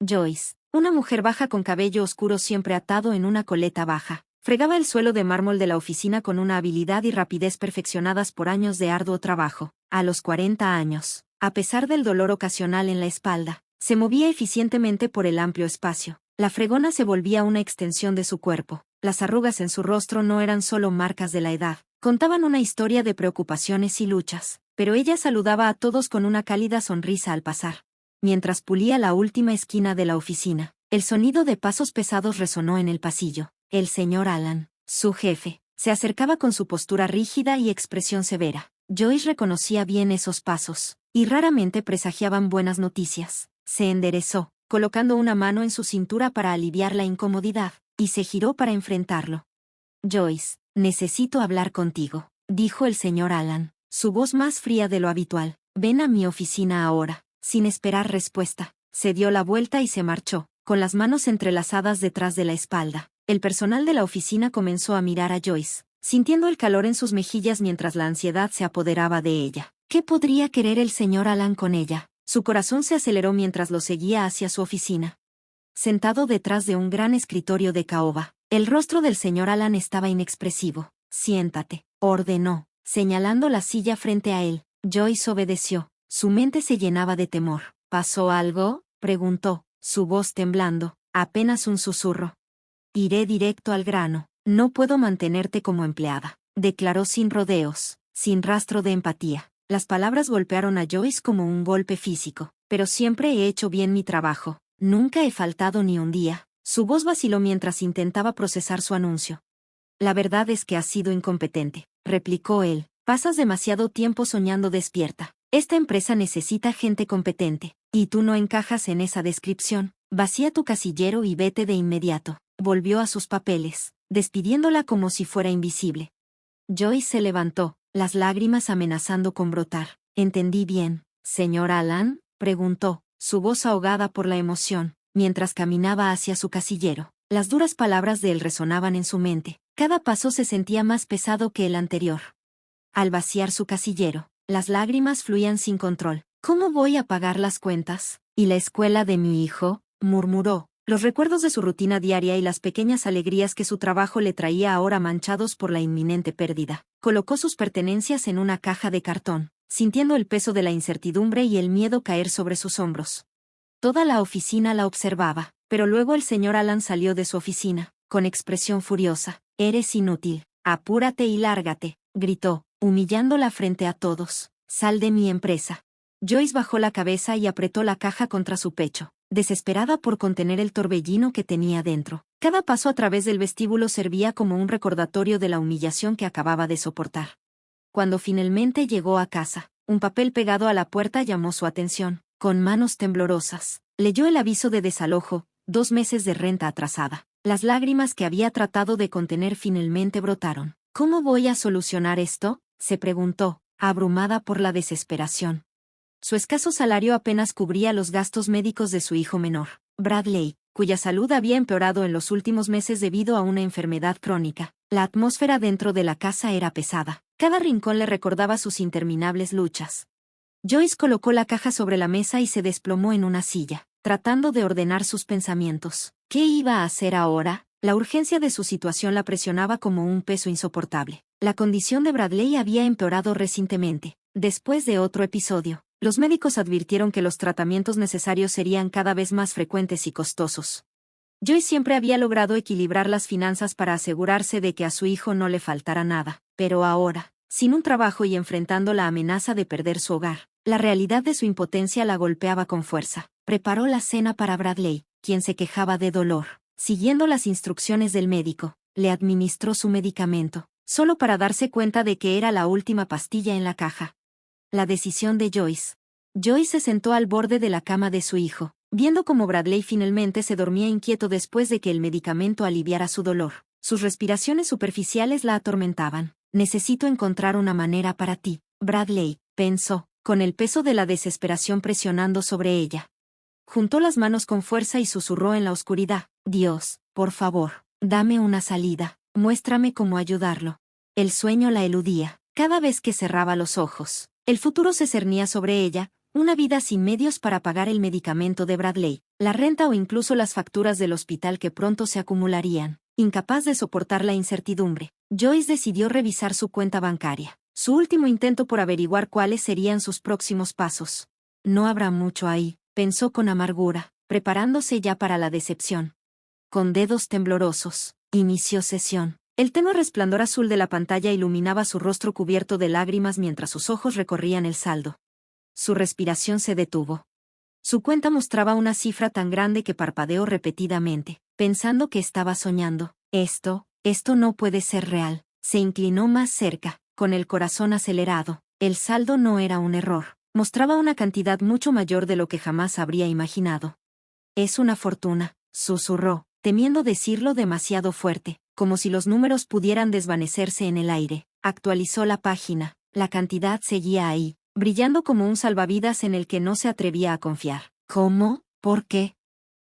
Joyce, una mujer baja con cabello oscuro siempre atado en una coleta baja, fregaba el suelo de mármol de la oficina con una habilidad y rapidez perfeccionadas por años de arduo trabajo. A los 40 años, a pesar del dolor ocasional en la espalda, se movía eficientemente por el amplio espacio. La fregona se volvía una extensión de su cuerpo. Las arrugas en su rostro no eran solo marcas de la edad, contaban una historia de preocupaciones y luchas, pero ella saludaba a todos con una cálida sonrisa al pasar. Mientras pulía la última esquina de la oficina, el sonido de pasos pesados resonó en el pasillo. El señor Alan, su jefe, se acercaba con su postura rígida y expresión severa. Joyce reconocía bien esos pasos, y raramente presagiaban buenas noticias. Se enderezó, colocando una mano en su cintura para aliviar la incomodidad, y se giró para enfrentarlo. Joyce, necesito hablar contigo, dijo el señor Alan, su voz más fría de lo habitual. Ven a mi oficina ahora. Sin esperar respuesta, se dio la vuelta y se marchó, con las manos entrelazadas detrás de la espalda. El personal de la oficina comenzó a mirar a Joyce, sintiendo el calor en sus mejillas mientras la ansiedad se apoderaba de ella. ¿Qué podría querer el señor Alan con ella? Su corazón se aceleró mientras lo seguía hacia su oficina. Sentado detrás de un gran escritorio de caoba, el rostro del señor Alan estaba inexpresivo. Siéntate, ordenó, señalando la silla frente a él. Joyce obedeció. Su mente se llenaba de temor. ¿Pasó algo?, preguntó, su voz temblando, apenas un susurro. Iré directo al grano. No puedo mantenerte como empleada, declaró sin rodeos, sin rastro de empatía. Las palabras golpearon a Joyce como un golpe físico. Pero siempre he hecho bien mi trabajo. Nunca he faltado ni un día. Su voz vaciló mientras intentaba procesar su anuncio. La verdad es que has sido incompetente, replicó él. Pasas demasiado tiempo soñando despierta. Esta empresa necesita gente competente, y tú no encajas en esa descripción. Vacía tu casillero y vete de inmediato. Volvió a sus papeles, despidiéndola como si fuera invisible. Joyce se levantó, las lágrimas amenazando con brotar. ¿Entendí bien, señor Alan?, preguntó, su voz ahogada por la emoción, mientras caminaba hacia su casillero. Las duras palabras de él resonaban en su mente. Cada paso se sentía más pesado que el anterior. Al vaciar su casillero, las lágrimas fluían sin control. ¿Cómo voy a pagar las cuentas? ¿Y la escuela de mi hijo?, murmuró. Los recuerdos de su rutina diaria y las pequeñas alegrías que su trabajo le traía ahora manchados por la inminente pérdida. Colocó sus pertenencias en una caja de cartón, sintiendo el peso de la incertidumbre y el miedo caer sobre sus hombros. Toda la oficina la observaba, pero luego el señor Alan salió de su oficina, con expresión furiosa. Eres inútil, apúrate y lárgate, gritó, humillándola frente a todos. Sal de mi empresa. Joyce bajó la cabeza y apretó la caja contra su pecho, desesperada por contener el torbellino que tenía dentro. Cada paso a través del vestíbulo servía como un recordatorio de la humillación que acababa de soportar. Cuando finalmente llegó a casa, un papel pegado a la puerta llamó su atención. Con manos temblorosas, leyó el aviso de desalojo, 2 meses de renta atrasada. Las lágrimas que había tratado de contener finalmente brotaron. ¿Cómo voy a solucionar esto?, se preguntó, abrumada por la desesperación. Su escaso salario apenas cubría los gastos médicos de su hijo menor, Bradley, cuya salud había empeorado en los últimos meses debido a una enfermedad crónica. La atmósfera dentro de la casa era pesada. Cada rincón le recordaba sus interminables luchas. Joyce colocó la caja sobre la mesa y se desplomó en una silla, tratando de ordenar sus pensamientos. ¿Qué iba a hacer ahora? La urgencia de su situación la presionaba como un peso insoportable. La condición de Bradley había empeorado recientemente. Después de otro episodio, los médicos advirtieron que los tratamientos necesarios serían cada vez más frecuentes y costosos. Joyce siempre había logrado equilibrar las finanzas para asegurarse de que a su hijo no le faltara nada, pero ahora, sin un trabajo y enfrentando la amenaza de perder su hogar, la realidad de su impotencia la golpeaba con fuerza. Preparó la cena para Bradley, quien se quejaba de dolor. Siguiendo las instrucciones del médico, le administró su medicamento, solo para darse cuenta de que era la última pastilla en la caja. La decisión de Joyce. Joyce se sentó al borde de la cama de su hijo, viendo cómo Bradley finalmente se dormía inquieto después de que el medicamento aliviara su dolor. Sus respiraciones superficiales la atormentaban. Necesito encontrar una manera para ti, Bradley, pensó, con el peso de la desesperación presionando sobre ella. Juntó las manos con fuerza y susurró en la oscuridad. Dios, por favor, dame una salida, muéstrame cómo ayudarlo. El sueño la eludía. Cada vez que cerraba los ojos, el futuro se cernía sobre ella, Una vida sin medios para pagar el medicamento de Bradley, la renta o incluso las facturas del hospital que pronto se acumularían. Incapaz de soportar la incertidumbre, Joyce decidió revisar su cuenta bancaria. Su último intento por averiguar cuáles serían sus próximos pasos. No habrá mucho ahí, pensó con amargura, preparándose ya para la decepción. Con dedos temblorosos, inició sesión. El tenue resplandor azul de la pantalla iluminaba su rostro cubierto de lágrimas mientras sus ojos recorrían el saldo. Su respiración se detuvo. Su cuenta mostraba una cifra tan grande que parpadeó repetidamente, pensando que estaba soñando. Esto no puede ser real. Se inclinó más cerca, con el corazón acelerado. El saldo no era un error. Mostraba una cantidad mucho mayor de lo que jamás habría imaginado. Es una fortuna, susurró, temiendo decirlo demasiado fuerte, como si los números pudieran desvanecerse en el aire. Actualizó la página. La cantidad seguía ahí, brillando como un salvavidas en el que no se atrevía a confiar. ¿Cómo? ¿Por qué?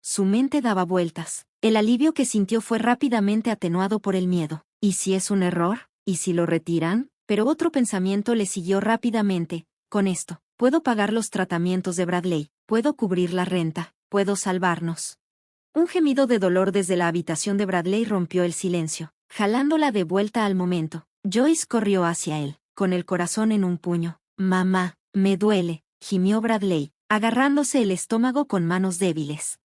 Su mente daba vueltas. El alivio que sintió fue rápidamente atenuado por el miedo. ¿Y si es un error? ¿Y si lo retiran? Pero otro pensamiento le siguió rápidamente. Con esto, puedo pagar los tratamientos de Bradley, puedo cubrir la renta, puedo salvarnos. Un gemido de dolor desde la habitación de Bradley rompió el silencio, jalándola de vuelta al momento. Joyce corrió hacia él, con el corazón en un puño. «Mamá, me duele», gimió Bradley, agarrándose el estómago con manos débiles.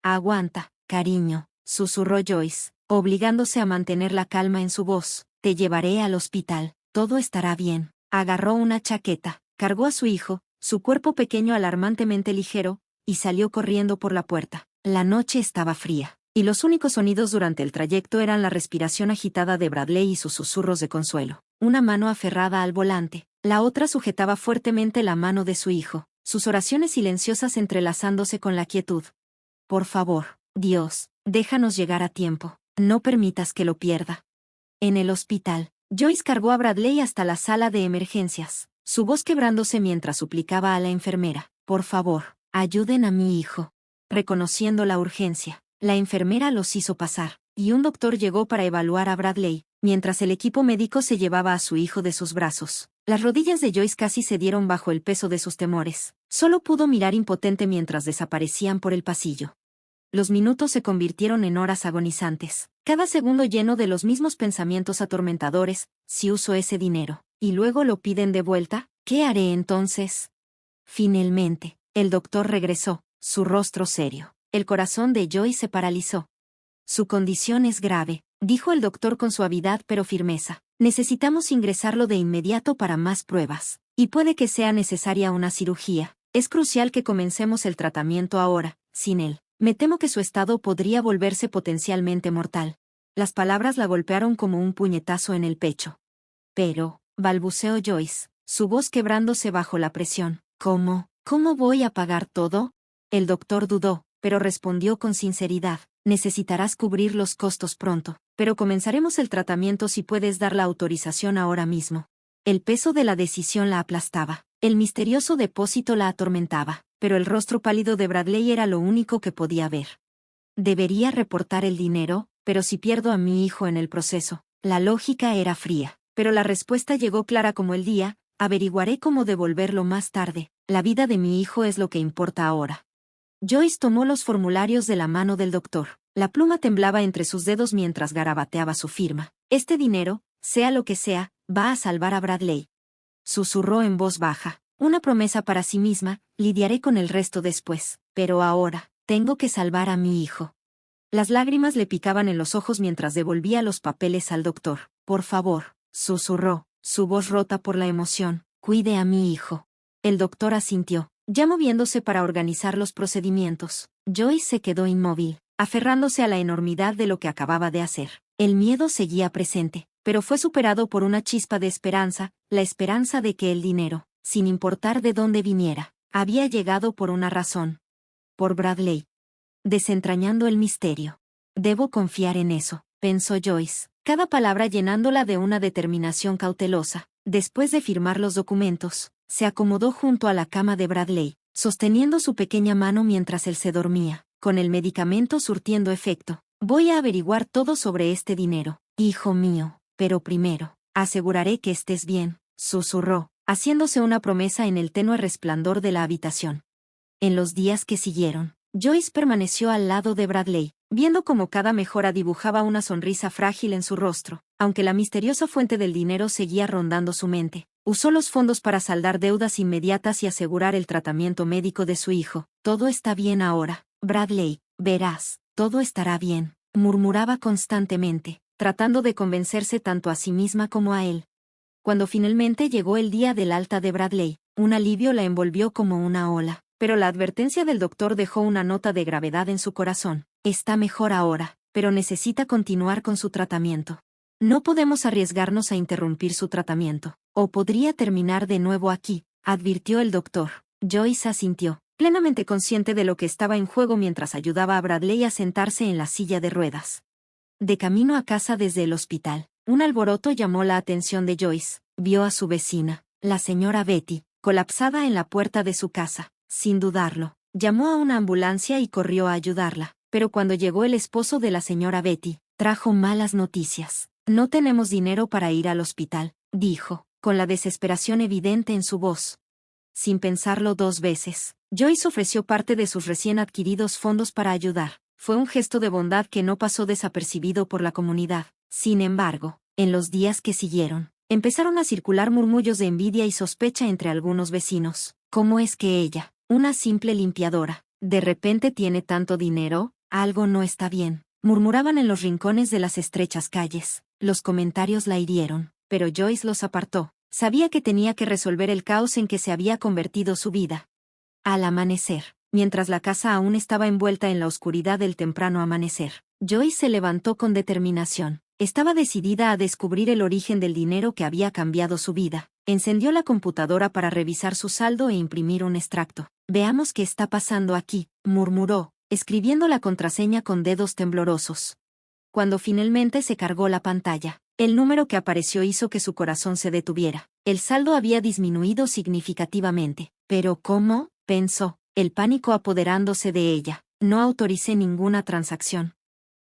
«Aguanta, cariño», susurró Joyce, obligándose a mantener la calma en su voz. «Te llevaré al hospital, todo estará bien». Agarró una chaqueta, cargó a su hijo, su cuerpo pequeño alarmantemente ligero, y salió corriendo por la puerta. La noche estaba fría, y los únicos sonidos durante el trayecto eran la respiración agitada de Bradley y sus susurros de consuelo. Una mano aferrada al volante, la otra sujetaba fuertemente la mano de su hijo, sus oraciones silenciosas entrelazándose con la quietud. «Por favor, Dios, déjanos llegar a tiempo, no permitas que lo pierda». En el hospital, Joyce cargó a Bradley hasta la sala de emergencias, su voz quebrándose mientras suplicaba a la enfermera: «Por favor, ayuden a mi hijo». Reconociendo la urgencia, la enfermera los hizo pasar, y un doctor llegó para evaluar a Bradley, mientras el equipo médico se llevaba a su hijo de sus brazos. Las rodillas de Joyce casi cedieron bajo el peso de sus temores. Solo pudo mirar impotente mientras desaparecían por el pasillo. Los minutos se convirtieron en horas agonizantes, cada segundo lleno de los mismos pensamientos atormentadores. Si uso ese dinero, y luego lo piden de vuelta, ¿qué haré entonces? Finalmente, el doctor regresó, su rostro serio. El corazón de Joyce se paralizó. «Su condición es grave», dijo el doctor con suavidad pero firmeza. «Necesitamos ingresarlo de inmediato para más pruebas. Y puede que sea necesaria una cirugía. Es crucial que comencemos el tratamiento ahora. Sin él, me temo que su estado podría volverse potencialmente mortal». Las palabras la golpearon como un puñetazo en el pecho. «Pero», balbuceó Joyce, su voz quebrándose bajo la presión. «¿Cómo voy a pagar todo?» El doctor dudó, pero respondió con sinceridad: «Necesitarás cubrir los costos pronto, pero comenzaremos el tratamiento si puedes dar la autorización ahora mismo». El peso de la decisión la aplastaba, el misterioso depósito la atormentaba, pero el rostro pálido de Bradley era lo único que podía ver. «Debería reportar el dinero, pero si pierdo a mi hijo en el proceso». La lógica era fría, pero la respuesta llegó clara como el día: «Averiguaré cómo devolverlo más tarde. La vida de mi hijo es lo que importa ahora». Joyce tomó los formularios de la mano del doctor. La pluma temblaba entre sus dedos mientras garabateaba su firma. «Este dinero, sea lo que sea, va a salvar a Bradley», susurró en voz baja. «Una promesa para sí misma, lidiaré con el resto después. Pero ahora, tengo que salvar a mi hijo». Las lágrimas le picaban en los ojos mientras devolvía los papeles al doctor. «Por favor», susurró, su voz rota por la emoción, «cuide a mi hijo». El doctor asintió, ya moviéndose para organizar los procedimientos. Joyce se quedó inmóvil, aferrándose a la enormidad de lo que acababa de hacer. El miedo seguía presente, pero fue superado por una chispa de esperanza, la esperanza de que el dinero, sin importar de dónde viniera, había llegado por una razón. Por Bradley. Desentrañando el misterio. «Debo confiar en eso», pensó Joyce, cada palabra llenándola de una determinación cautelosa. Después de firmar los documentos, se acomodó junto a la cama de Bradley, sosteniendo su pequeña mano mientras él se dormía, con el medicamento surtiendo efecto. «Voy a averiguar todo sobre este dinero, hijo mío, pero primero, aseguraré que estés bien», susurró, haciéndose una promesa en el tenue resplandor de la habitación. En los días que siguieron, Joyce permaneció al lado de Bradley, viendo cómo cada mejora dibujaba una sonrisa frágil en su rostro, aunque la misteriosa fuente del dinero seguía rondando su mente. Usó los fondos para saldar deudas inmediatas y asegurar el tratamiento médico de su hijo. Todo está bien ahora, Bradley, verás, todo estará bien, murmuraba constantemente, tratando de convencerse tanto a sí misma como a él. Cuando finalmente llegó el día del alta de Bradley, un alivio la envolvió como una ola, pero la advertencia del doctor dejó una nota de gravedad en su corazón. Está mejor ahora, pero necesita continuar con su tratamiento. No podemos arriesgarnos a interrumpir su tratamiento, o podría terminar de nuevo aquí, advirtió el doctor. Joyce asintió, plenamente consciente de lo que estaba en juego mientras ayudaba a Bradley a sentarse en la silla de ruedas. De camino a casa desde el hospital, un alboroto llamó la atención de Joyce. Vio a su vecina, la señora Betty, colapsada en la puerta de su casa. Sin dudarlo, llamó a una ambulancia y corrió a ayudarla, pero cuando llegó el esposo de la señora Betty, trajo malas noticias. No tenemos dinero para ir al hospital, dijo, con la desesperación evidente en su voz. Sin pensarlo dos veces, Joyce ofreció parte de sus recién adquiridos fondos para ayudar. Fue un gesto de bondad que no pasó desapercibido por la comunidad. Sin embargo, en los días que siguieron, empezaron a circular murmullos de envidia y sospecha entre algunos vecinos. ¿Cómo es que ella, una simple limpiadora, de repente tiene tanto dinero? Algo no está bien, murmuraban en los rincones de las estrechas calles. Los comentarios la hirieron, pero Joyce los apartó. Sabía que tenía que resolver el caos en que se había convertido su vida. Al amanecer, mientras la casa aún estaba envuelta en la oscuridad del temprano amanecer, Joyce se levantó con determinación. Estaba decidida a descubrir el origen del dinero que había cambiado su vida. Encendió la computadora para revisar su saldo e imprimir un extracto. Veamos qué está pasando aquí, murmuró, escribiendo la contraseña con dedos temblorosos. Cuando finalmente se cargó la pantalla, el número que apareció hizo que su corazón se detuviera. El saldo había disminuido significativamente. ¿Pero cómo?, pensó, el pánico apoderándose de ella. No autoricé ninguna transacción.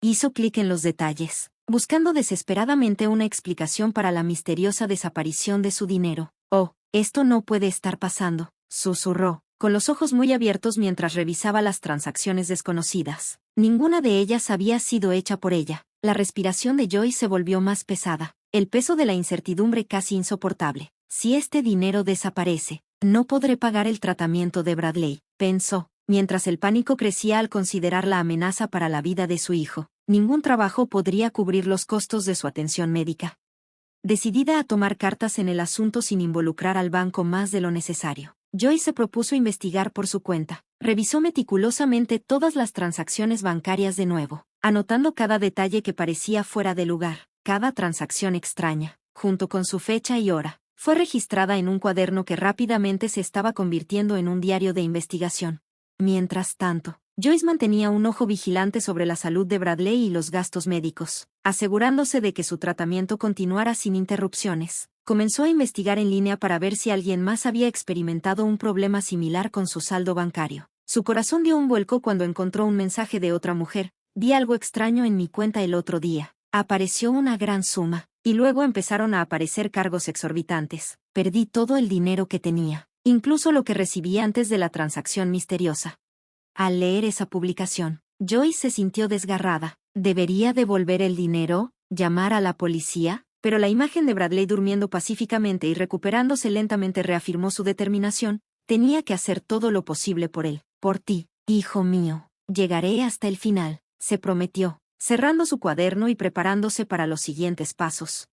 Hizo clic en los detalles, buscando desesperadamente una explicación para la misteriosa desaparición de su dinero. Oh, esto no puede estar pasando, susurró, con los ojos muy abiertos mientras revisaba las transacciones desconocidas. Ninguna de ellas había sido hecha por ella. La respiración de Joyce se volvió más pesada, el peso de la incertidumbre casi insoportable. Si este dinero desaparece, no podré pagar el tratamiento de Bradley, pensó, mientras el pánico crecía al considerar la amenaza para la vida de su hijo. Ningún trabajo podría cubrir los costos de su atención médica. Decidida a tomar cartas en el asunto sin involucrar al banco más de lo necesario, Joyce se propuso investigar por su cuenta. Revisó meticulosamente todas las transacciones bancarias de nuevo, anotando cada detalle que parecía fuera de lugar. Cada transacción extraña, junto con su fecha y hora, fue registrada en un cuaderno que rápidamente se estaba convirtiendo en un diario de investigación. Mientras tanto, Joyce mantenía un ojo vigilante sobre la salud de Bradley y los gastos médicos, asegurándose de que su tratamiento continuara sin interrupciones. Comenzó a investigar en línea para ver si alguien más había experimentado un problema similar con su saldo bancario. Su corazón dio un vuelco cuando encontró un mensaje de otra mujer. Vi algo extraño en mi cuenta el otro día. Apareció una gran suma, y luego empezaron a aparecer cargos exorbitantes. Perdí todo el dinero que tenía, incluso lo que recibí antes de la transacción misteriosa. Al leer esa publicación, Joyce se sintió desgarrada. ¿Debería devolver el dinero? ¿Llamar a la policía? Pero la imagen de Bradley durmiendo pacíficamente y recuperándose lentamente reafirmó su determinación. Tenía que hacer todo lo posible por él. Por ti, hijo mío. Llegaré hasta el final, se prometió, cerrando su cuaderno y preparándose para los siguientes pasos.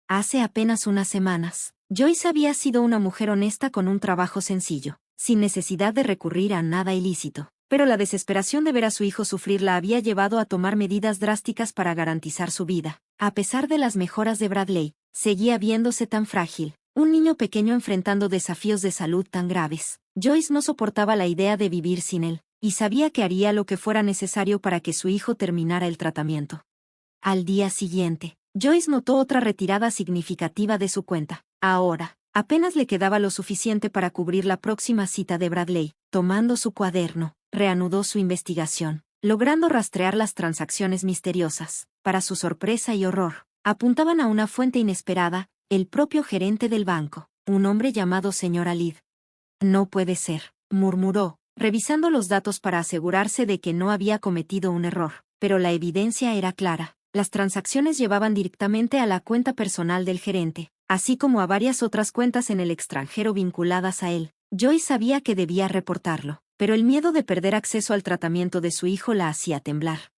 Hace apenas unas semanas, Joyce había sido una mujer honesta con un trabajo sencillo, sin necesidad de recurrir a nada ilícito. Pero la desesperación de ver a su hijo sufrir la había llevado a tomar medidas drásticas para garantizar su vida. A pesar de las mejoras de Bradley, seguía viéndose tan frágil, un niño pequeño enfrentando desafíos de salud tan graves. Joyce no soportaba la idea de vivir sin él, y sabía que haría lo que fuera necesario para que su hijo terminara el tratamiento. Al día siguiente, Joyce notó otra retirada significativa de su cuenta. Ahora, apenas le quedaba lo suficiente para cubrir la próxima cita de Bradley. Tomando su cuaderno, reanudó su investigación, logrando rastrear las transacciones misteriosas. Para su sorpresa y horror, apuntaban a una fuente inesperada, el propio gerente del banco. Un hombre llamado señor Alid. No puede ser, murmuró, revisando los datos para asegurarse de que no había cometido un error, pero la evidencia era clara. Las transacciones llevaban directamente a la cuenta personal del gerente, así como a varias otras cuentas en el extranjero vinculadas a él. Joyce sabía que debía reportarlo, pero el miedo de perder acceso al tratamiento de su hijo la hacía temblar.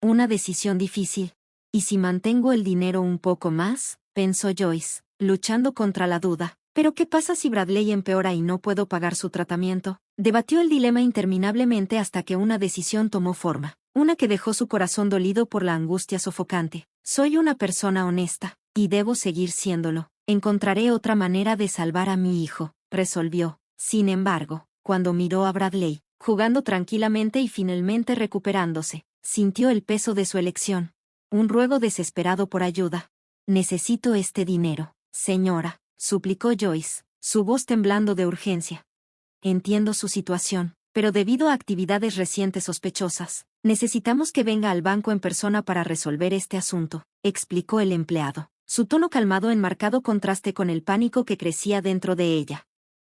Una decisión difícil. ¿Y si mantengo el dinero un poco más?, pensó Joyce, luchando contra la duda. ¿Pero qué pasa si Bradley empeora y no puedo pagar su tratamiento? Debatió el dilema interminablemente hasta que una decisión tomó forma, una que dejó su corazón dolido por la angustia sofocante. Soy una persona honesta, y debo seguir siéndolo. Encontraré otra manera de salvar a mi hijo, resolvió. Sin embargo, cuando miró a Bradley, jugando tranquilamente y finalmente recuperándose, sintió el peso de su elección. Un ruego desesperado por ayuda. Necesito este dinero, señora, suplicó Joyce, su voz temblando de urgencia. Entiendo su situación, pero debido a actividades recientes sospechosas, necesitamos que venga al banco en persona para resolver este asunto, explicó el empleado, su tono calmado en marcado contraste con el pánico que crecía dentro de ella.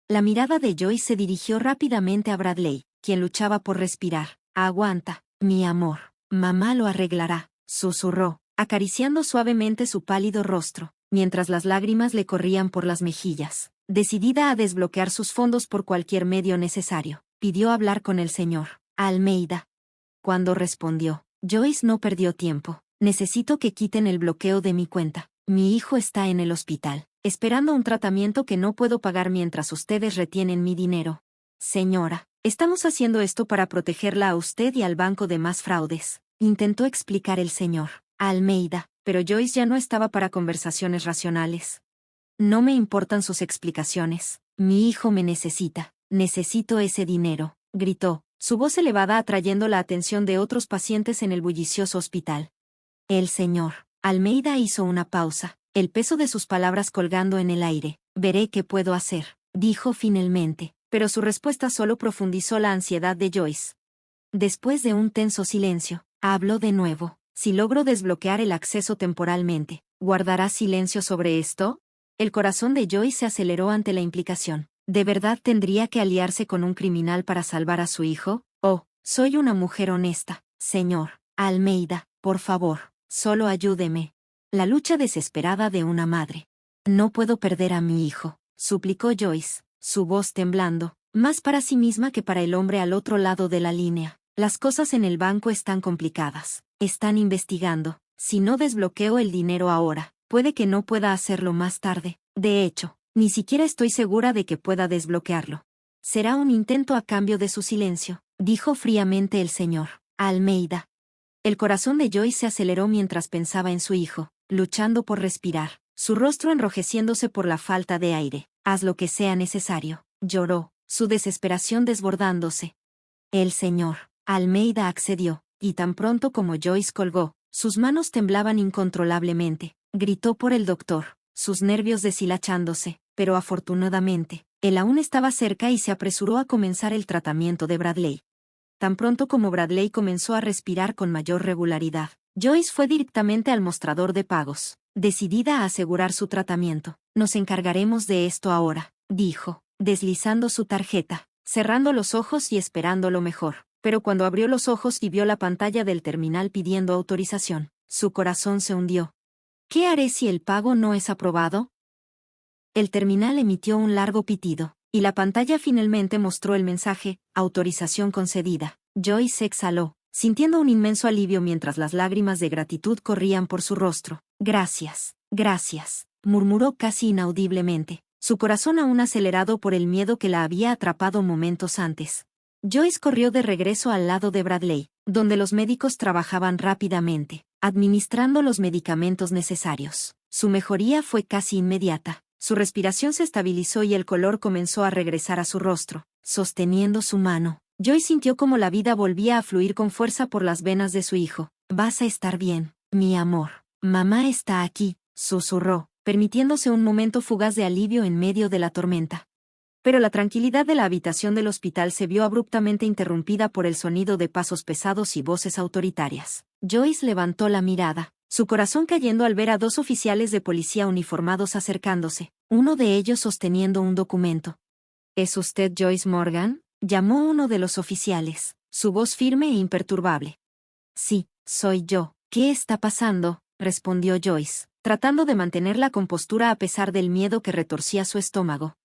La mirada de Joyce se dirigió rápidamente a Bradley, quien luchaba por respirar. Aguanta, mi amor, mamá lo arreglará, susurró, acariciando suavemente su pálido rostro, mientras las lágrimas le corrían por las mejillas. Decidida a desbloquear sus fondos por cualquier medio necesario, pidió hablar con el señor Almeida. Cuando respondió, Joyce no perdió tiempo. Necesito que quiten el bloqueo de mi cuenta. Mi hijo está en el hospital, esperando un tratamiento que no puedo pagar mientras ustedes retienen mi dinero. Señora, estamos haciendo esto para protegerla a usted y al banco de más fraudes, intentó explicar el señor Almeida, pero Joyce ya no estaba para conversaciones racionales. No me importan sus explicaciones. Mi hijo me necesita. Necesito ese dinero, gritó, su voz elevada atrayendo la atención de otros pacientes en el bullicioso hospital. El señor Almeida hizo una pausa, el peso de sus palabras colgando en el aire. Veré qué puedo hacer, dijo finalmente, pero su respuesta solo profundizó la ansiedad de Joyce. Después de un tenso silencio, habló de nuevo. Si logro desbloquear el acceso temporalmente, ¿guardará silencio sobre esto? El corazón de Joyce se aceleró ante la implicación. ¿De verdad tendría que aliarse con un criminal para salvar a su hijo? Oh, soy una mujer honesta, señor Almeida, por favor, solo ayúdeme. La lucha desesperada de una madre. No puedo perder a mi hijo, suplicó Joyce, su voz temblando, más para sí misma que para el hombre al otro lado de la línea. Las cosas en el banco están complicadas. Están investigando. Si no desbloqueo el dinero ahora, puede que no pueda hacerlo más tarde. De hecho, ni siquiera estoy segura de que pueda desbloquearlo. Será un intento a cambio de su silencio, dijo fríamente el señor Almeida. El corazón de Joyce se aceleró mientras pensaba en su hijo, luchando por respirar, su rostro enrojeciéndose por la falta de aire. Haz lo que sea necesario, lloró, su desesperación desbordándose. El señor Almeida accedió, y tan pronto como Joyce colgó, sus manos temblaban incontrolablemente. Gritó por el doctor, sus nervios deshilachándose, pero afortunadamente, él aún estaba cerca y se apresuró a comenzar el tratamiento de Bradley. Tan pronto como Bradley comenzó a respirar con mayor regularidad, Joyce fue directamente al mostrador de pagos, decidida a asegurar su tratamiento. Nos encargaremos de esto ahora, dijo, deslizando su tarjeta, cerrando los ojos y esperando lo mejor. Pero cuando abrió los ojos y vio la pantalla del terminal pidiendo autorización, su corazón se hundió. ¿Qué haré si el pago no es aprobado? El terminal emitió un largo pitido, y la pantalla finalmente mostró el mensaje, autorización concedida. Joyce exhaló, sintiendo un inmenso alivio mientras las lágrimas de gratitud corrían por su rostro. Gracias, murmuró casi inaudiblemente, su corazón aún acelerado por el miedo que la había atrapado momentos antes. Joyce corrió de regreso al lado de Bradley, donde los médicos trabajaban rápidamente, administrando los medicamentos necesarios. Su mejoría fue casi inmediata. Su respiración se estabilizó y el color comenzó a regresar a su rostro. Sosteniendo su mano, Joyce sintió como la vida volvía a fluir con fuerza por las venas de su hijo. Vas a estar bien, mi amor. Mamá está aquí, susurró, permitiéndose un momento fugaz de alivio en medio de la tormenta. Pero la tranquilidad de la habitación del hospital se vio abruptamente interrumpida por el sonido de pasos pesados y voces autoritarias. Joyce levantó la mirada, su corazón cayendo al ver a dos oficiales de policía uniformados acercándose, uno de ellos sosteniendo un documento. ¿Es usted Joyce Morgan?, llamó uno de los oficiales, su voz firme e imperturbable. Sí, soy yo. ¿Qué está pasando?, respondió Joyce, tratando de mantener la compostura a pesar del miedo que retorcía su estómago.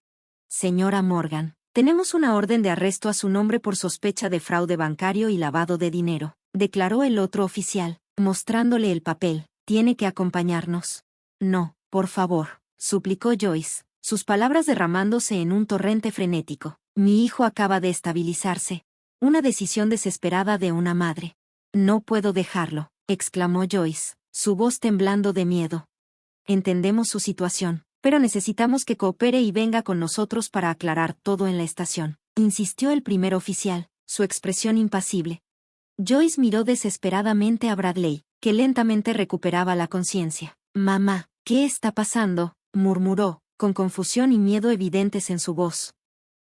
Señora Morgan, tenemos una orden de arresto a su nombre por sospecha de fraude bancario y lavado de dinero, declaró el otro oficial, mostrándole el papel. Tiene que acompañarnos. No, por favor, suplicó Joyce, sus palabras derramándose en un torrente frenético. Mi hijo acaba de estabilizarse. Una decisión desesperada de una madre. No puedo dejarlo, exclamó Joyce, su voz temblando de miedo. Entendemos su situación, pero necesitamos que coopere y venga con nosotros para aclarar todo en la estación, insistió el primer oficial, su expresión impasible. Joyce miró desesperadamente a Bradley, que lentamente recuperaba la conciencia. Mamá, ¿qué está pasando?, murmuró, con confusión y miedo evidentes en su voz.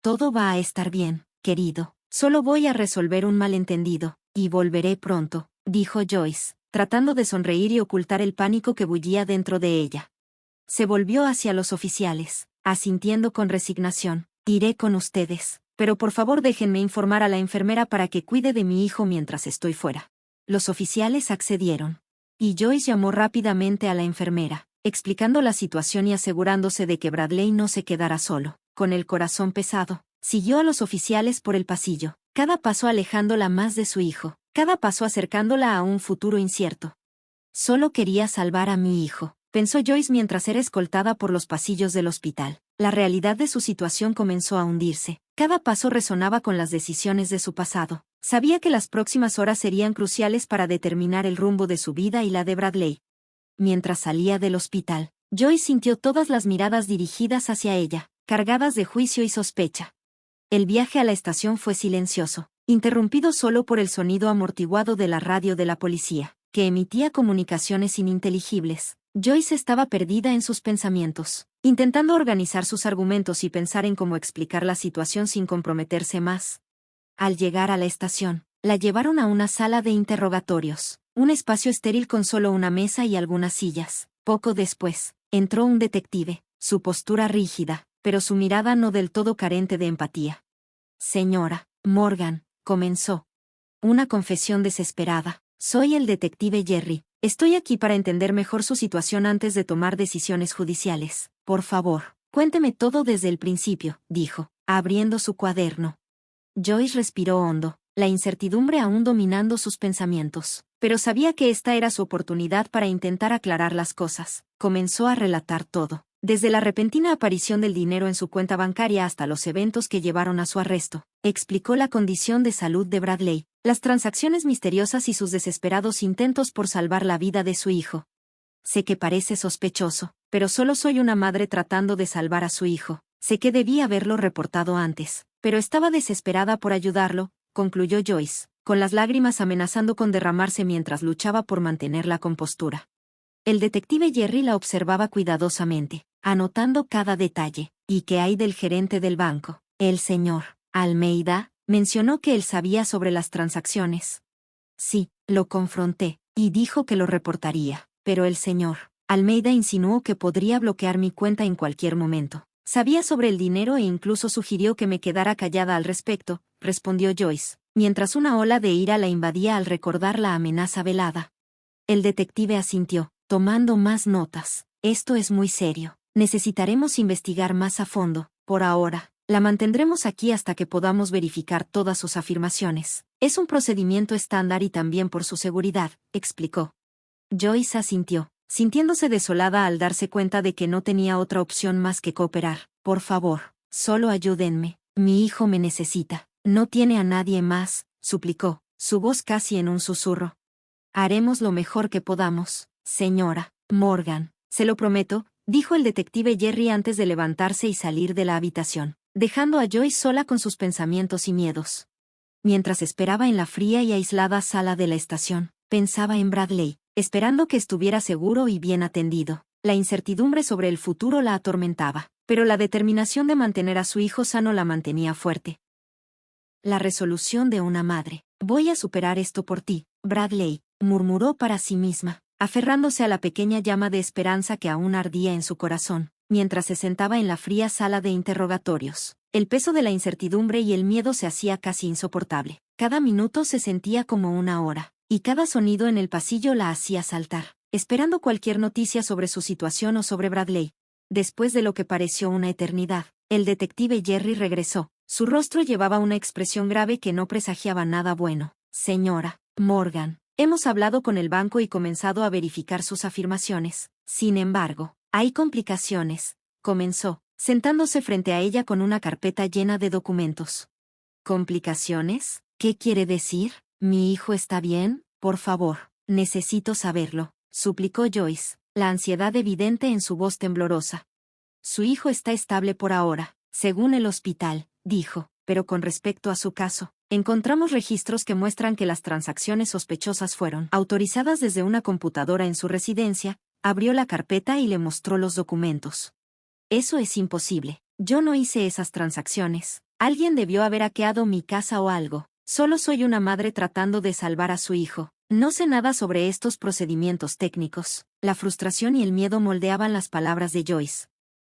Todo va a estar bien, querido. Solo voy a resolver un malentendido, y volveré pronto, dijo Joyce, tratando de sonreír y ocultar el pánico que bullía dentro de ella. Se volvió hacia los oficiales, asintiendo con resignación. Iré con ustedes, pero por favor déjenme informar a la enfermera para que cuide de mi hijo mientras estoy fuera. Los oficiales accedieron. Y Joyce llamó rápidamente a la enfermera, explicando la situación y asegurándose de que Bradley no se quedara solo. Con el corazón pesado, siguió a los oficiales por el pasillo, cada paso alejándola más de su hijo, cada paso acercándola a un futuro incierto. Solo quería salvar a mi hijo, pensó Joyce mientras era escoltada por los pasillos del hospital. La realidad de su situación comenzó a hundirse. Cada paso resonaba con las decisiones de su pasado. Sabía que las próximas horas serían cruciales para determinar el rumbo de su vida y la de Bradley. Mientras salía del hospital, Joyce sintió todas las miradas dirigidas hacia ella, cargadas de juicio y sospecha. El viaje a la estación fue silencioso, interrumpido solo por el sonido amortiguado de la radio de la policía, que emitía comunicaciones ininteligibles. Joyce estaba perdida en sus pensamientos, intentando organizar sus argumentos y pensar en cómo explicar la situación sin comprometerse más. Al llegar a la estación, la llevaron a una sala de interrogatorios, un espacio estéril con solo una mesa y algunas sillas. Poco después, entró un detective, su postura rígida, pero su mirada no del todo carente de empatía. Señora Morgan, comenzó. Una confesión desesperada. Soy el detective Jerry. Estoy aquí para entender mejor su situación antes de tomar decisiones judiciales. Por favor, cuénteme todo desde el principio, dijo, abriendo su cuaderno. Joyce respiró hondo, la incertidumbre aún dominando sus pensamientos, pero sabía que esta era su oportunidad para intentar aclarar las cosas. Comenzó a relatar todo, desde la repentina aparición del dinero en su cuenta bancaria hasta los eventos que llevaron a su arresto. Explicó la condición de salud de Bradley, las transacciones misteriosas y sus desesperados intentos por salvar la vida de su hijo. Sé que parece sospechoso, pero solo soy una madre tratando de salvar a su hijo. Sé que debí haberlo reportado antes, pero estaba desesperada por ayudarlo, concluyó Joyce, con las lágrimas amenazando con derramarse mientras luchaba por mantener la compostura. El detective Jerry la observaba cuidadosamente, anotando cada detalle. ¿Y qué hay del gerente del banco? El señor Almeida mencionó que él sabía sobre las transacciones. Sí, lo confronté, y dijo que lo reportaría, pero el señor Almeida insinuó que podría bloquear mi cuenta en cualquier momento. Sabía sobre el dinero e incluso sugirió que me quedara callada al respecto, respondió Joyce, mientras una ola de ira la invadía al recordar la amenaza velada. El detective asintió, tomando más notas. Esto es muy serio. Necesitaremos investigar más a fondo. Por ahora, la mantendremos aquí hasta que podamos verificar todas sus afirmaciones. Es un procedimiento estándar y también por su seguridad, explicó. Joyce asintió, sintiéndose desolada al darse cuenta de que no tenía otra opción más que cooperar. Por favor, solo ayúdenme. Mi hijo me necesita. No tiene a nadie más, suplicó, su voz casi en un susurro. Haremos lo mejor que podamos, señora Morgan. Se lo prometo, dijo el detective Jerry antes de levantarse y salir de la habitación, dejando a Joyce sola con sus pensamientos y miedos. Mientras esperaba en la fría y aislada sala de la estación, pensaba en Bradley, esperando que estuviera seguro y bien atendido. La incertidumbre sobre el futuro la atormentaba, pero la determinación de mantener a su hijo sano la mantenía fuerte. La resolución de una madre. Voy a superar esto por ti, Bradley, murmuró para sí misma. aferrándose a la pequeña llama de esperanza que aún ardía en su corazón, mientras se sentaba en la fría sala de interrogatorios. El peso de la incertidumbre y el miedo se hacía casi insoportable. Cada minuto se sentía como una hora, y cada sonido en el pasillo la hacía saltar, esperando cualquier noticia sobre su situación o sobre Bradley. Después de lo que pareció una eternidad, el detective Jerry regresó. Su rostro llevaba una expresión grave que no presagiaba nada bueno. Señora Morgan, hemos hablado con el banco y comenzado a verificar sus afirmaciones. Sin embargo, hay complicaciones, comenzó, sentándose frente a ella con una carpeta llena de documentos. ¿Complicaciones? ¿Qué quiere decir? ¿Mi hijo está bien? Por favor, necesito saberlo, suplicó Joyce, la ansiedad evidente en su voz temblorosa. Su hijo está estable por ahora, según el hospital, dijo, pero con respecto a su caso, encontramos registros que muestran que las transacciones sospechosas fueron autorizadas desde una computadora en su residencia. Abrió la carpeta y le mostró los documentos. Eso es imposible. Yo no hice esas transacciones. Alguien debió haber hackeado mi casa o algo. Solo soy una madre tratando de salvar a su hijo. No sé nada sobre estos procedimientos técnicos. La frustración y el miedo moldeaban las palabras de Joyce.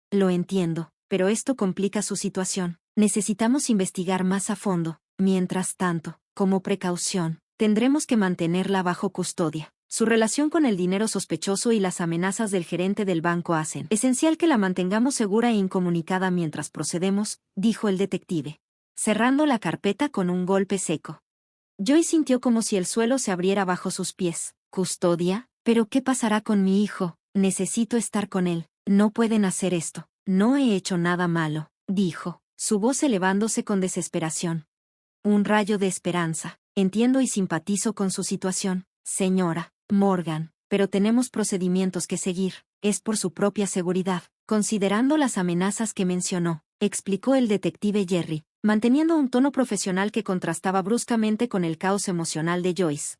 Lo entiendo, pero esto complica su situación. Necesitamos investigar más a fondo. Mientras tanto, como precaución, tendremos que mantenerla bajo custodia. Su relación con el dinero sospechoso y las amenazas del gerente del banco hacen esencial que la mantengamos segura e incomunicada mientras procedemos, dijo el detective, cerrando la carpeta con un golpe seco. Joy sintió como si el suelo se abriera bajo sus pies. ¿Custodia? ¿Pero qué pasará con mi hijo? Necesito estar con él. No pueden hacer esto. No he hecho nada malo, dijo, su voz elevándose con desesperación. Un rayo de esperanza. Entiendo y simpatizo con su situación, señora Morgan, pero tenemos procedimientos que seguir. Es por su propia seguridad, considerando las amenazas que mencionó, explicó el detective Jerry, manteniendo un tono profesional que contrastaba bruscamente con el caos emocional de Joyce.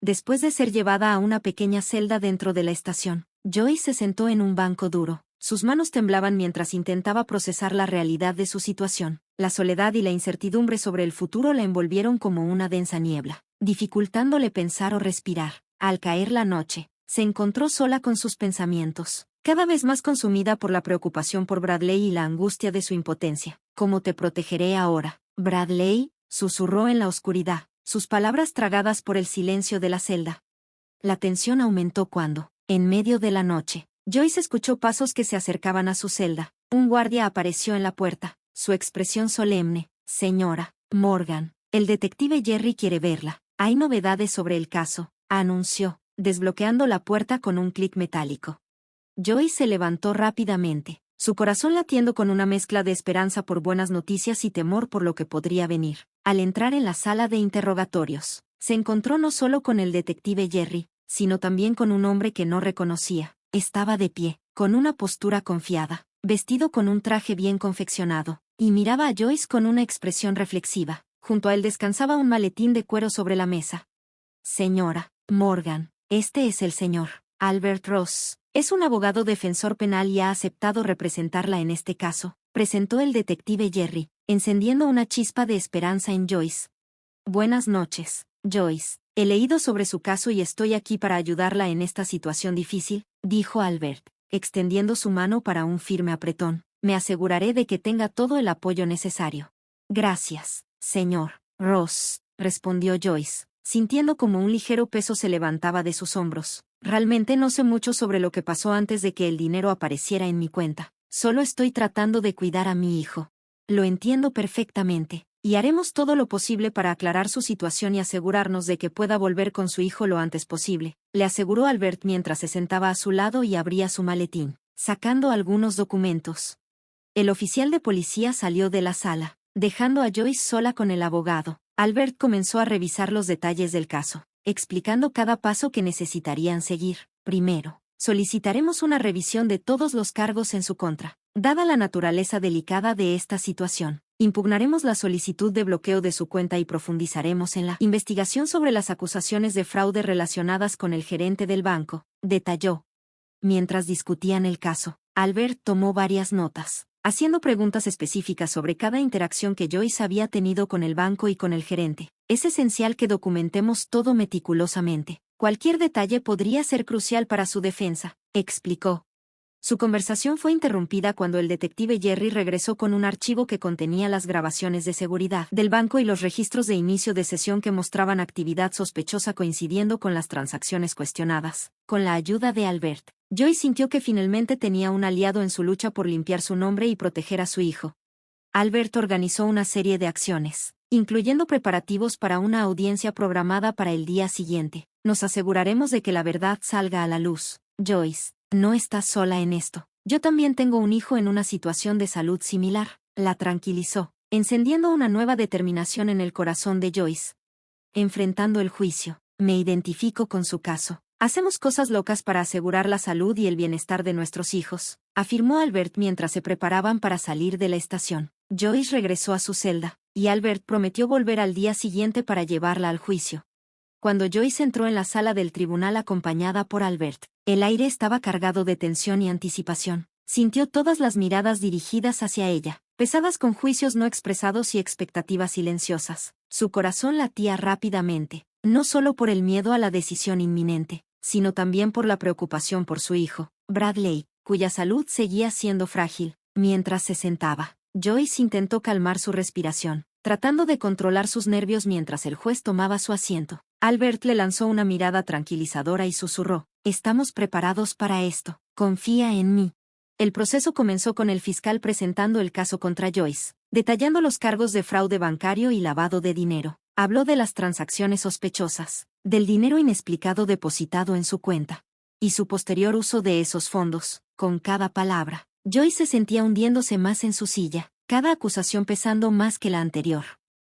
Después de ser llevada a una pequeña celda dentro de la estación, Joyce se sentó en un banco duro. Sus manos temblaban mientras intentaba procesar la realidad de su situación. La soledad y la incertidumbre sobre el futuro la envolvieron como una densa niebla, dificultándole pensar o respirar. Al caer la noche, se encontró sola con sus pensamientos, cada vez más consumida por la preocupación por Bradley y la angustia de su impotencia. ¿Cómo te protegeré ahora, Bradley?, susurró en la oscuridad, sus palabras tragadas por el silencio de la celda. La tensión aumentó cuando, en medio de la noche, Joyce escuchó pasos que se acercaban a su celda. Un guardia apareció en la puerta, su expresión solemne. Señora Morgan, el detective Jerry quiere verla. Hay novedades sobre el caso, anunció, desbloqueando la puerta con un clic metálico. Joyce se levantó rápidamente, su corazón latiendo con una mezcla de esperanza por buenas noticias y temor por lo que podría venir. Al entrar en la sala de interrogatorios, se encontró no solo con el detective Jerry, sino también con un hombre que no reconocía. Estaba de pie, con una postura confiada, vestido con un traje bien confeccionado, y miraba a Joyce con una expresión reflexiva. Junto a él descansaba un maletín de cuero sobre la mesa. Señora Morgan, este es el señor Albert Ross. Es un abogado defensor penal y ha aceptado representarla en este caso, presentó el detective Jerry, encendiendo una chispa de esperanza en Joyce. Buenas noches, Joyce. He leído sobre su caso y estoy aquí para ayudarla en esta situación difícil, dijo Albert, extendiendo su mano para un firme apretón. Me aseguraré de que tenga todo el apoyo necesario. Gracias, señor Ross, respondió Joyce, sintiendo como un ligero peso se levantaba de sus hombros. Realmente no sé mucho sobre lo que pasó antes de que el dinero apareciera en mi cuenta. Solo estoy tratando de cuidar a mi hijo. Lo entiendo perfectamente, y haremos todo lo posible para aclarar su situación y asegurarnos de que pueda volver con su hijo lo antes posible, le aseguró Albert mientras se sentaba a su lado y abría su maletín, sacando algunos documentos. El oficial de policía salió de la sala, dejando a Joyce sola con el abogado. Albert comenzó a revisar los detalles del caso, explicando cada paso que necesitarían seguir. Primero, solicitaremos una revisión de todos los cargos en su contra. Dada la naturaleza delicada de esta situación, impugnaremos la solicitud de bloqueo de su cuenta y profundizaremos en la investigación sobre las acusaciones de fraude relacionadas con el gerente del banco, detalló. Mientras discutían el caso, Albert tomó varias notas, haciendo preguntas específicas sobre cada interacción que Joyce había tenido con el banco y con el gerente. Es esencial que documentemos todo meticulosamente, Cualquier detalle podría ser crucial para su defensa, explicó. Su conversación fue interrumpida cuando el detective Jerry regresó con un archivo que contenía las grabaciones de seguridad del banco y los registros de inicio de sesión que mostraban actividad sospechosa coincidiendo con las transacciones cuestionadas. Con la ayuda de Albert, Joyce sintió que finalmente tenía un aliado en su lucha por limpiar su nombre y proteger a su hijo. Albert organizó una serie de acciones, incluyendo preparativos para una audiencia programada para el día siguiente. Nos aseguraremos de que la verdad salga a la luz. Joyce, no estás sola en esto. Yo también tengo un hijo en una situación de salud similar, la tranquilizó, encendiendo una nueva determinación en el corazón de Joyce. Enfrentando el juicio, me identifico con su caso. Hacemos cosas locas para asegurar la salud y el bienestar de nuestros hijos, afirmó Albert mientras se preparaban para salir de la estación. Joyce regresó a su celda, y Albert prometió volver al día siguiente para llevarla al juicio. Cuando Joyce entró en la sala del tribunal acompañada por Albert, el aire estaba cargado de tensión y anticipación. Sintió todas las miradas dirigidas hacia ella, pesadas con juicios no expresados y expectativas silenciosas. Su corazón latía rápidamente, no solo por el miedo a la decisión inminente, sino también por la preocupación por su hijo, Bradley, cuya salud seguía siendo frágil. Mientras se sentaba, Joyce intentó calmar su respiración, tratando de controlar sus nervios mientras el juez tomaba su asiento. Albert le lanzó una mirada tranquilizadora y susurró, «Estamos preparados para esto, confía en mí». El proceso comenzó con el fiscal presentando el caso contra Joyce, detallando los cargos de fraude bancario y lavado de dinero. Habló de las transacciones sospechosas, del dinero inexplicado depositado en su cuenta, y su posterior uso de esos fondos. Con cada palabra, Joyce se sentía hundiéndose más en su silla, cada acusación pesando más que la anterior.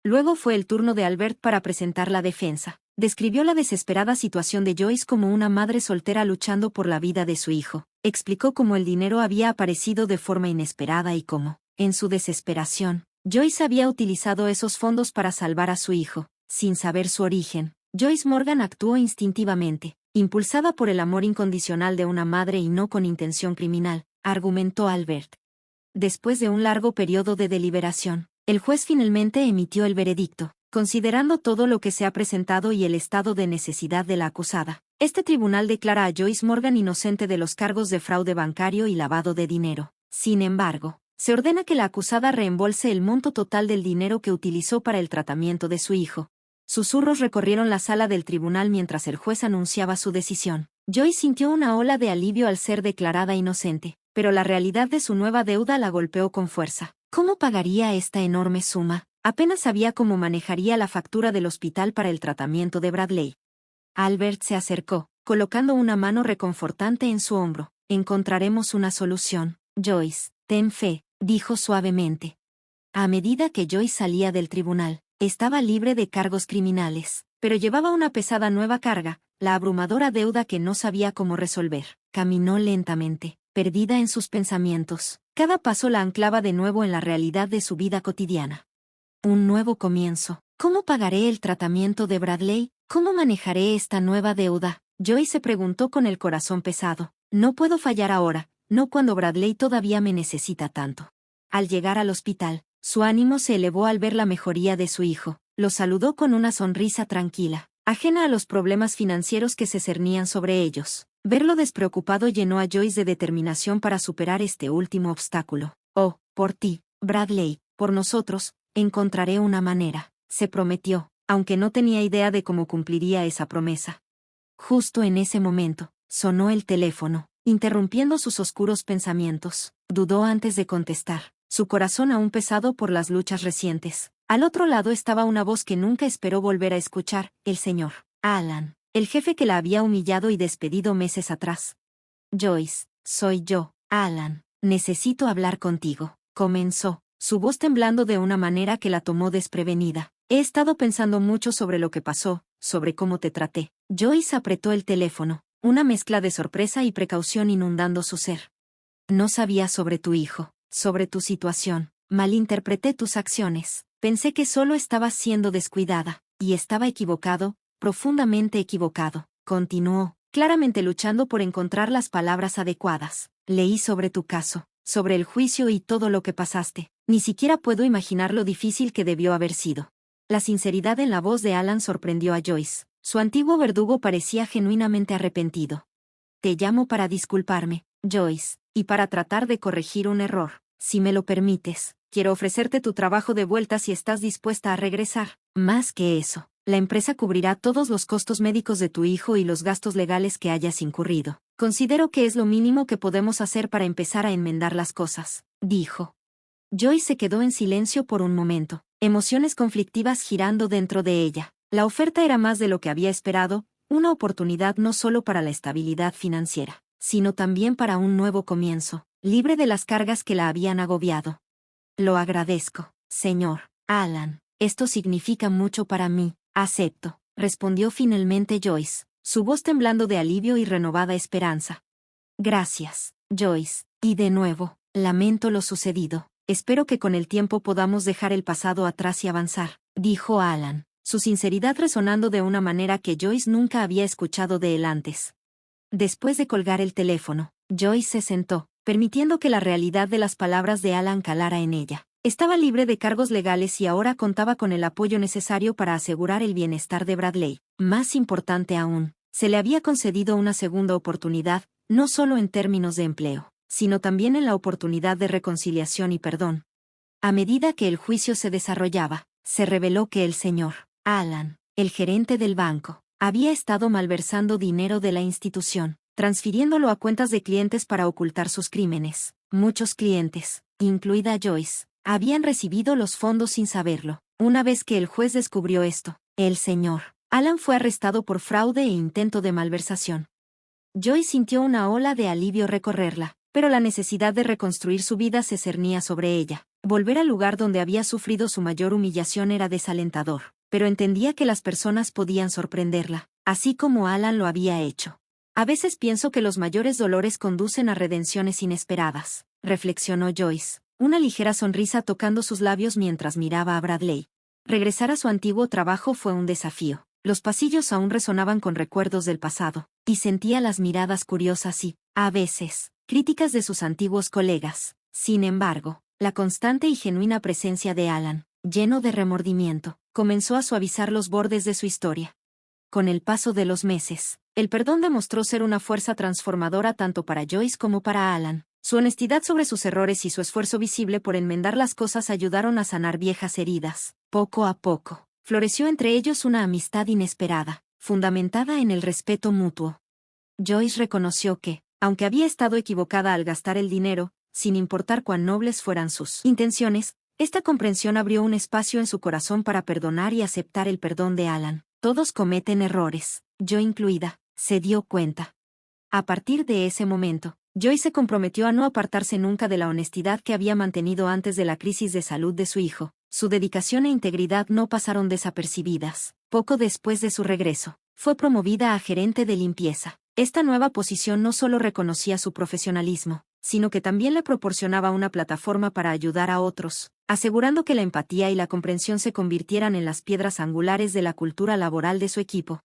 Luego fue el turno de Albert para presentar la defensa. Describió la desesperada situación de Joyce como una madre soltera luchando por la vida de su hijo. Explicó cómo el dinero había aparecido de forma inesperada y cómo, en su desesperación, Joyce había utilizado esos fondos para salvar a su hijo. Sin saber su origen, Joyce Morgan actuó instintivamente, impulsada por el amor incondicional de una madre y no con intención criminal, argumentó Albert. Después de un largo periodo de deliberación, el juez finalmente emitió el veredicto. Considerando todo lo que se ha presentado y el estado de necesidad de la acusada, este tribunal declara a Joyce Morgan inocente de los cargos de fraude bancario y lavado de dinero. Sin embargo, se ordena que la acusada reembolse el monto total del dinero que utilizó para el tratamiento de su hijo. Susurros recorrieron la sala del tribunal mientras el juez anunciaba su decisión. Joyce sintió una ola de alivio al ser declarada inocente, pero la realidad de su nueva deuda la golpeó con fuerza. ¿Cómo pagaría esta enorme suma? Apenas sabía cómo manejaría la factura del hospital para el tratamiento de Bradley. Albert se acercó, colocando una mano reconfortante en su hombro. Encontraremos una solución, Joyce, ten fe, dijo suavemente. A medida que Joyce salía del tribunal, estaba libre de cargos criminales, pero llevaba una pesada nueva carga, la abrumadora deuda que no sabía cómo resolver. Caminó lentamente, perdida en sus pensamientos. Cada paso la anclaba de nuevo en la realidad de su vida cotidiana. Un nuevo comienzo. ¿Cómo pagaré el tratamiento de Bradley? ¿Cómo manejaré esta nueva deuda? Joyce se preguntó con el corazón pesado. No puedo fallar ahora, no cuando Bradley todavía me necesita tanto. Al llegar al hospital, su ánimo se elevó al ver la mejoría de su hijo. Lo saludó con una sonrisa tranquila, ajena a los problemas financieros que se cernían sobre ellos. Verlo despreocupado llenó a Joyce de determinación para superar este último obstáculo. Oh, por ti, Bradley, por nosotros, encontraré una manera, se prometió, aunque no tenía idea de cómo cumpliría esa promesa. Justo en ese momento, sonó el teléfono, interrumpiendo sus oscuros pensamientos. Dudó antes de contestar, su corazón aún pesado por las luchas recientes. Al otro lado estaba una voz que nunca esperó volver a escuchar, el señor Alan, el jefe que la había humillado y despedido meses atrás. Joyce, soy yo, Alan, necesito hablar contigo, comenzó, su voz temblando de una manera que la tomó desprevenida. He estado pensando mucho sobre lo que pasó, sobre cómo te traté. Joyce apretó el teléfono, una mezcla de sorpresa y precaución inundando su ser. No sabía sobre tu hijo, sobre tu situación. Malinterpreté tus acciones. Pensé que solo estabas siendo descuidada, y estaba equivocado, profundamente equivocado. Continuó, claramente luchando por encontrar las palabras adecuadas. Leí sobre tu caso, sobre el juicio y todo lo que pasaste. Ni siquiera puedo imaginar lo difícil que debió haber sido. La sinceridad en la voz de Alan sorprendió a Joyce. Su antiguo verdugo parecía genuinamente arrepentido. Te llamo para disculparme, Joyce, y para tratar de corregir un error. Si me lo permites, quiero ofrecerte tu trabajo de vuelta si estás dispuesta a regresar. Más que eso, la empresa cubrirá todos los costos médicos de tu hijo y los gastos legales que hayas incurrido. Considero que es lo mínimo que podemos hacer para empezar a enmendar las cosas, dijo. Joyce se quedó en silencio por un momento, emociones conflictivas girando dentro de ella. La oferta era más de lo que había esperado, una oportunidad no solo para la estabilidad financiera, sino también para un nuevo comienzo, libre de las cargas que la habían agobiado. Lo agradezco, señor Alan. Esto significa mucho para mí. Acepto, respondió finalmente Joyce, su voz temblando de alivio y renovada esperanza. Gracias, Joyce, y de nuevo, lamento lo sucedido. Espero que con el tiempo podamos dejar el pasado atrás y avanzar, dijo Alan, su sinceridad resonando de una manera que Joyce nunca había escuchado de él antes. Después de colgar el teléfono, Joyce se sentó, permitiendo que la realidad de las palabras de Alan calara en ella. Estaba libre de cargos legales y ahora contaba con el apoyo necesario para asegurar el bienestar de Bradley. Más importante aún, se le había concedido una segunda oportunidad, no solo en términos de empleo, sino también en la oportunidad de reconciliación y perdón. A medida que el juicio se desarrollaba, se reveló que el señor Alan, el gerente del banco, había estado malversando dinero de la institución, transfiriéndolo a cuentas de clientes para ocultar sus crímenes. Muchos clientes, incluida Joyce, habían recibido los fondos sin saberlo. Una vez que el juez descubrió esto, el señor Alan fue arrestado por fraude e intento de malversación. Joyce sintió una ola de alivio recorrerla, pero la necesidad de reconstruir su vida se cernía sobre ella. Volver al lugar donde había sufrido su mayor humillación era desalentador, pero entendía que las personas podían sorprenderla, así como Alan lo había hecho. A veces pienso que los mayores dolores conducen a redenciones inesperadas, reflexionó Joyce, una ligera sonrisa tocando sus labios mientras miraba a Bradley. Regresar a su antiguo trabajo fue un desafío. Los pasillos aún resonaban con recuerdos del pasado, y sentía las miradas curiosas y, a veces, críticas de sus antiguos colegas. Sin embargo, la constante y genuina presencia de Alan, lleno de remordimiento, comenzó a suavizar los bordes de su historia. Con el paso de los meses, el perdón demostró ser una fuerza transformadora tanto para Joyce como para Alan. Su honestidad sobre sus errores y su esfuerzo visible por enmendar las cosas ayudaron a sanar viejas heridas. Poco a poco, floreció entre ellos una amistad inesperada, fundamentada en el respeto mutuo. Joyce reconoció que, aunque había estado equivocada al gastar el dinero, sin importar cuán nobles fueran sus intenciones, esta comprensión abrió un espacio en su corazón para perdonar y aceptar el perdón de Alan. Todos cometen errores, yo incluida, se dio cuenta. A partir de ese momento, Joyce se comprometió a no apartarse nunca de la honestidad que había mantenido antes de la crisis de salud de su hijo. Su dedicación e integridad no pasaron desapercibidas. Poco después de su regreso, fue promovida a gerente de limpieza. Esta nueva posición no solo reconocía su profesionalismo, sino que también le proporcionaba una plataforma para ayudar a otros, asegurando que la empatía y la comprensión se convirtieran en las piedras angulares de la cultura laboral de su equipo.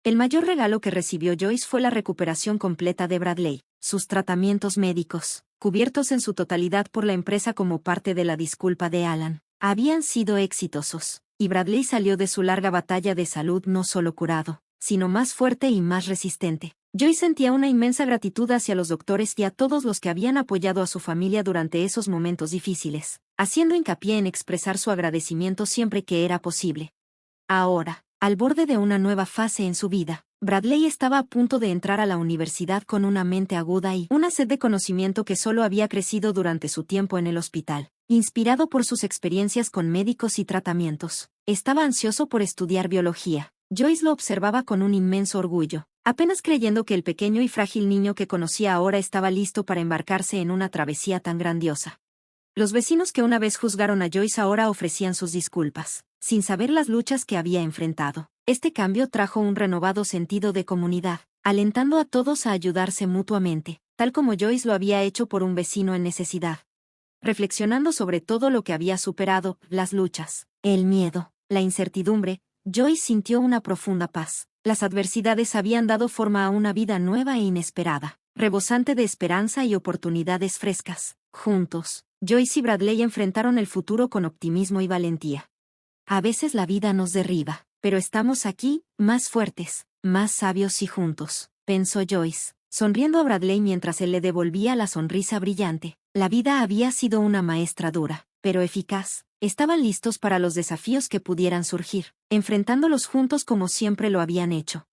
El mayor regalo que recibió Joyce fue la recuperación completa de Bradley. Sus tratamientos médicos, cubiertos en su totalidad por la empresa como parte de la disculpa de Alan, habían sido exitosos, y Bradley salió de su larga batalla de salud no solo curado, sino más fuerte y más resistente. Joyce sentía una inmensa gratitud hacia los doctores y a todos los que habían apoyado a su familia durante esos momentos difíciles, haciendo hincapié en expresar su agradecimiento siempre que era posible. Ahora, al borde de una nueva fase en su vida, Bradley estaba a punto de entrar a la universidad con una mente aguda y una sed de conocimiento que solo había crecido durante su tiempo en el hospital. Inspirado por sus experiencias con médicos y tratamientos, estaba ansioso por estudiar biología. Joyce lo observaba con un inmenso orgullo, apenas creyendo que el pequeño y frágil niño que conocía ahora estaba listo para embarcarse en una travesía tan grandiosa. Los vecinos que una vez juzgaron a Joyce ahora ofrecían sus disculpas, sin saber las luchas que había enfrentado. Este cambio trajo un renovado sentido de comunidad, alentando a todos a ayudarse mutuamente, tal como Joyce lo había hecho por un vecino en necesidad. Reflexionando sobre todo lo que había superado, las luchas, el miedo, la incertidumbre, Joyce sintió una profunda paz. Las adversidades habían dado forma a una vida nueva e inesperada, rebosante de esperanza y oportunidades frescas. Juntos, Joyce y Bradley enfrentaron el futuro con optimismo y valentía. A veces la vida nos derriba, Pero estamos aquí, más fuertes, más sabios y juntos, pensó Joyce, sonriendo a Bradley mientras él le devolvía la sonrisa brillante. La vida había sido una maestra dura, pero eficaz. Estaban listos para los desafíos que pudieran surgir, enfrentándolos juntos como siempre lo habían hecho.